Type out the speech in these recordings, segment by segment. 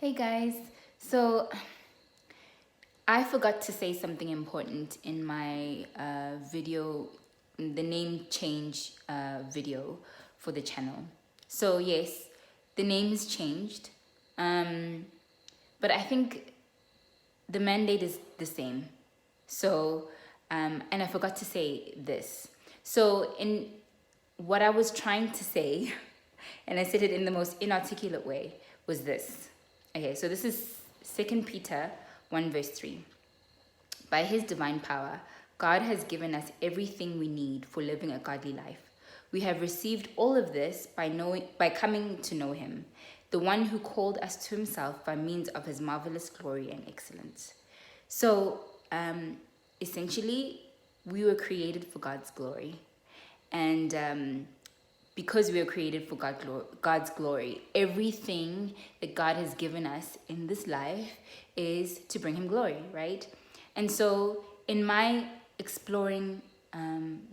Hey guys, so I forgot to say something important in my video, the name change video for the channel. So yes, the name is changed, um, but I think the mandate is the same. So, and I forgot to say this. So in what I was trying to say, and I said it in the most inarticulate way, was this. Okay, so this is 2 Peter 1 verse 3. By his divine power, God has given us everything we need for living a godly life. We have received all of this by coming to know him, the one who called us to himself by means of his marvelous glory and excellence. So, essentially, we were created for God's glory. And because we are created for God's glory, everything that God has given us in this life is to bring him glory, right? And so in my exploring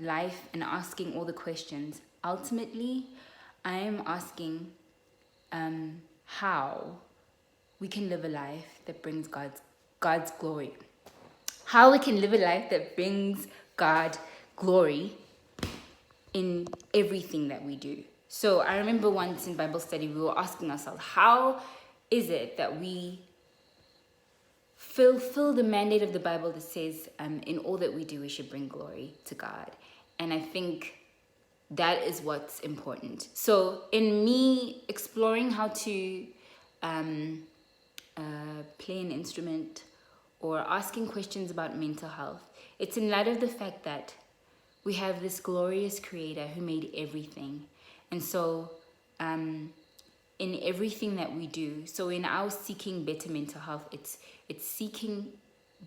life and asking all the questions, ultimately, I am asking how we can live a life that brings God's glory. How we can live a life that brings God glory in everything that we do. So I remember once in Bible study, we were asking ourselves, how is it that we fulfill the mandate of the Bible that says, in all that we do, we should bring glory to God? And I think that is what's important. So in me exploring how to play an instrument or asking questions about mental health, it's in light of the fact that we have this glorious creator who made everything. And so in everything that we do, so in our seeking better mental health, it's seeking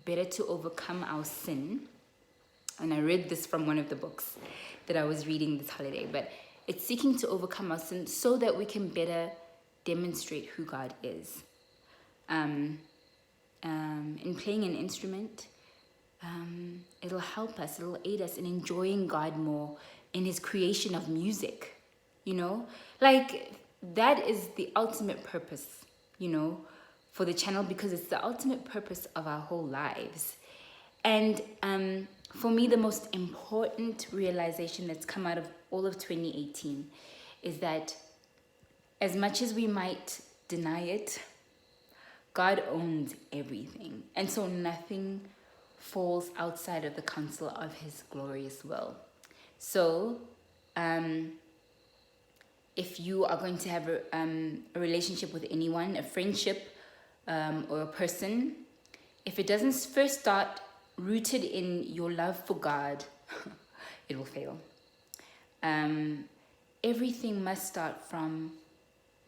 better to overcome our sin. And I read this from one of the books that I was reading this holiday, but it's seeking to overcome our sin so that we can better demonstrate who God is. In playing an instrument, it'll help us, it'll aid us in enjoying God more in his creation of music, you know? Like, that is the ultimate purpose, you know, for the channel, because it's the ultimate purpose of our whole lives. And for me, the most important realization that's come out of all of 2018 is that as much as we might deny it, God owns everything. And so nothing falls outside of the counsel of his glorious will. So, if you are going to have a relationship with anyone, a friendship, or a person, if it doesn't first start rooted in your love for God, it will fail. Everything must start from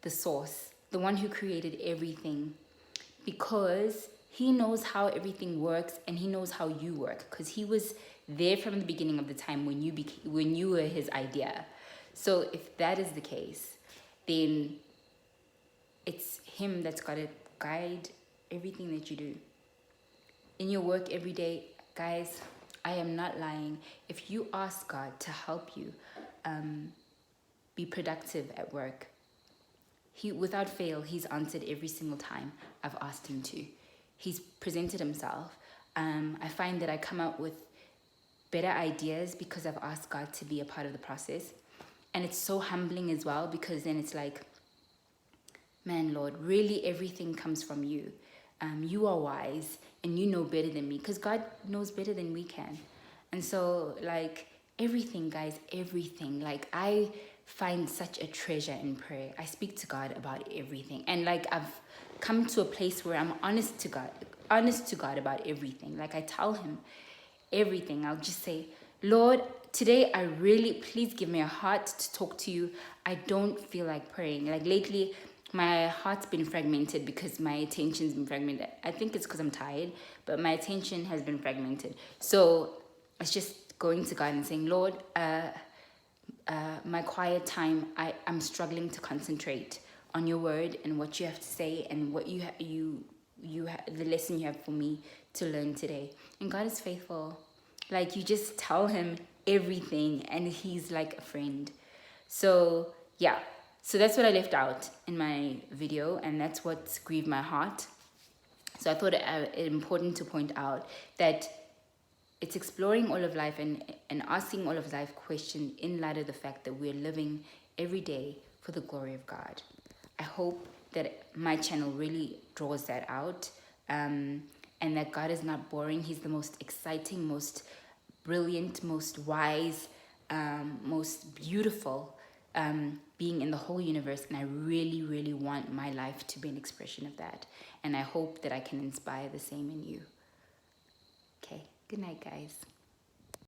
the source, the one who created everything, because he knows how everything works and he knows how you work, because he was there from the beginning of the time when you were his idea. So if that is the case, then it's him that's got to guide everything that you do. In your work every day, guys, I am not lying. If you ask God to help you be productive at work, without fail, he's answered every single time I've asked him to. He's presented himself. I find that I come out with better ideas because I've asked God to be a part of the process. And it's so humbling as well, because then it's like, man, Lord, really everything comes from you. You are wise and you know better than me, because God knows better than we can. And so, like, everything, guys, everything. Like, I find such a treasure in prayer. I speak to God about everything. And, like, I've come to a place where I'm honest to God about everything. Like, I tell him everything. I'll just say, Lord, today please give me a heart to talk to you. I don't feel like praying. Like, lately, my heart's been fragmented because my attention's been fragmented. I think it's because I'm tired, but my attention has been fragmented. So it's just going to God and saying, Lord, my quiet time, I'm struggling to concentrate on your word and what you have to say and what the lesson you have for me to learn today. And God is faithful. Like, you just tell him everything and he's like a friend. So yeah, So that's what I left out in my video, and that's what's grieved my heart. So I thought it important to point out that it's exploring all of life and asking all of life questions in light of the fact that we're living every day for the glory of God. I hope that my channel really draws that out, and that God is not boring. He's the most exciting, most brilliant, most wise, most beautiful being in the whole universe. And I really, really want my life to be an expression of that. And I hope that I can inspire the same in you. Okay, good night, guys.